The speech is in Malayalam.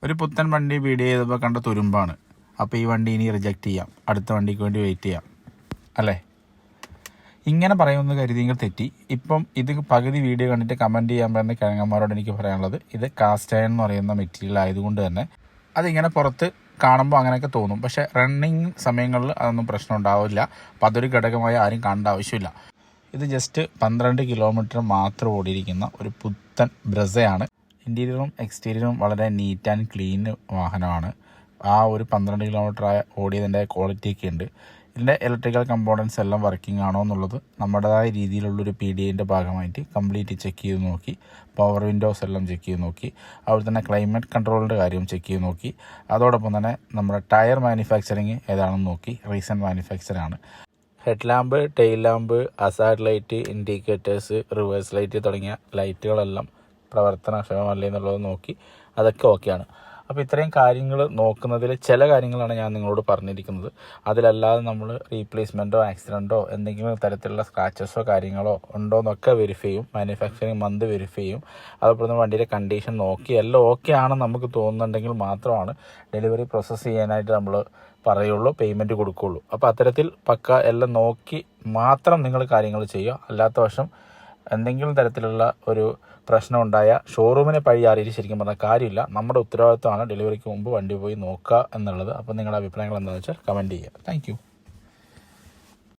ഒരു പുത്തൻ വണ്ടി വീഡിയോ ചെയ്തപ്പോൾ കണ്ട തുരുമ്പാണ്. അപ്പോൾ ഈ വണ്ടി ഇനി റിജക്റ്റ് ചെയ്യാം, അടുത്ത വണ്ടിക്ക് വേണ്ടി വെയിറ്റ് ചെയ്യാം അല്ലേ? ഇങ്ങനെ പറയുമെന്ന് കരുതിയെങ്കിൽ തെറ്റി. ഇപ്പം ഇത് പകുതി വീഡിയോ കണ്ടിട്ട് കമൻറ്റ് ചെയ്യാൻ പറയുന്ന കിഴങ്ങന്മാരോട് എനിക്ക് പറയാനുള്ളത്, ഇത് കാസ്റ്റ് അയൺ എന്ന് പറയുന്ന മെറ്റീരിയൽ ആയതുകൊണ്ട് തന്നെ അതിങ്ങനെ പുറത്ത് കാണുമ്പോൾ അങ്ങനെയൊക്കെ തോന്നും. പക്ഷേ റണ്ണിങ് സമയങ്ങളിൽ അതൊന്നും പ്രശ്നം ഉണ്ടാവില്ല. അപ്പോൾ അതൊരു ഘടകമായി ആരും കാണേണ്ട ആവശ്യമില്ല. ഇത് ജസ്റ്റ് 12 കിലോമീറ്റർ മാത്രം ഓടിയിരിക്കുന്ന ഒരു പുത്തൻ ബ്രസയാണ്. ഇൻറ്റീരിയറും എക്സ്റ്റീരിയറും വളരെ നീറ്റ് ആൻഡ് ക്ലീൻ വാഹനമാണ്. ആ ഒരു 12 കിലോമീറ്റർ ഓടിയതിൻ്റെ ക്വാളിറ്റിയൊക്കെ ഉണ്ട്. ഇതിൻ്റെ ഇലക്ട്രിക്കൽ കമ്പോണൻസ് എല്ലാം വർക്കിംഗ് ആണോ എന്നുള്ളത് നമ്മുടേതായ രീതിയിലുള്ളൊരു PDAൻ്റെ ഭാഗമായിട്ട് കംപ്ലീറ്റ് ചെക്ക് ചെയ്ത് നോക്കി. പവർ വിൻഡോസ് എല്ലാം ചെക്ക് ചെയ്ത് നോക്കി. അതുപോലെ തന്നെ ക്ലൈമറ്റ് കൺട്രോളിൻ്റെ കാര്യം ചെക്ക് ചെയ്ത് നോക്കി. അതോടൊപ്പം തന്നെ നമ്മുടെ ടയർ മാനുഫാക്ചറിങ് ഏതാണെന്ന് നോക്കി. റീസെൻറ്റ് മാനുഫാക്ചറാണ്. Head lamp, tail lamp, hazard light, indicators, reverse light തുടങ്ങിയ ലൈറ്റുകളെല്ലാം പ്രവർത്തനക്ഷമമല്ലേ എന്നുള്ളത് നോക്കി. അതൊക്കെ ഓക്കെയാണ്. അപ്പോൾ ഇത്രയും കാര്യങ്ങൾ നോക്കുന്നതിൽ ചില കാര്യങ്ങളാണ് ഞാൻ നിങ്ങളോട് പറഞ്ഞിരിക്കുന്നത്. അതിലല്ലാതെ നമ്മൾ റീപ്ലേസ്മെൻറ്റോ ആക്സിഡൻറ്റോ എന്തെങ്കിലും തരത്തിലുള്ള സ്ക്രാച്ചസോ കാര്യങ്ങളോ ഉണ്ടോ എന്നൊക്കെ വെരിഫൈ ചെയ്യും. മാനുഫാക്ചറിങ് മന്ത് വെരിഫൈ ചെയ്യും. അതുപോലെ തന്നെ വണ്ടിയുടെ കണ്ടീഷൻ നോക്കി എല്ലാം ഓക്കെ ആണെന്ന് നമുക്ക് തോന്നുന്നുണ്ടെങ്കിൽ മാത്രമാണ് ഡെലിവറി പ്രോസസ്സ് ചെയ്യാനായിട്ട് നമ്മൾ പറയുള്ളൂ, പേയ്മെൻറ്റ് കൊടുക്കുകയുള്ളൂ. അപ്പോൾ അത്തരത്തിൽ പക്ക എല്ലാം നോക്കി മാത്രം നിങ്ങൾ കാര്യങ്ങൾ ചെയ്യുക. അല്ലാത്ത വശം എന്തെങ്കിലും തരത്തിലുള്ള ഒരു പ്രശ്നം ഉണ്ടായ ഷോറൂമിനെ പഴി ആറിയിട്ട് ശരിക്കും പറഞ്ഞാൽ കാര്യമില്ല. നമ്മുടെ ഉത്തരവാദിത്തമാണ് ഡെലിവറിക്ക് മുമ്പ് വണ്ടി പോയി നോക്കുക എന്നുള്ളത്. അപ്പോൾ നിങ്ങളുടെ അഭിപ്രായങ്ങൾ എന്താണെന്ന് വെച്ചാൽ കമൻറ്റ് ചെയ്യുക. താങ്ക്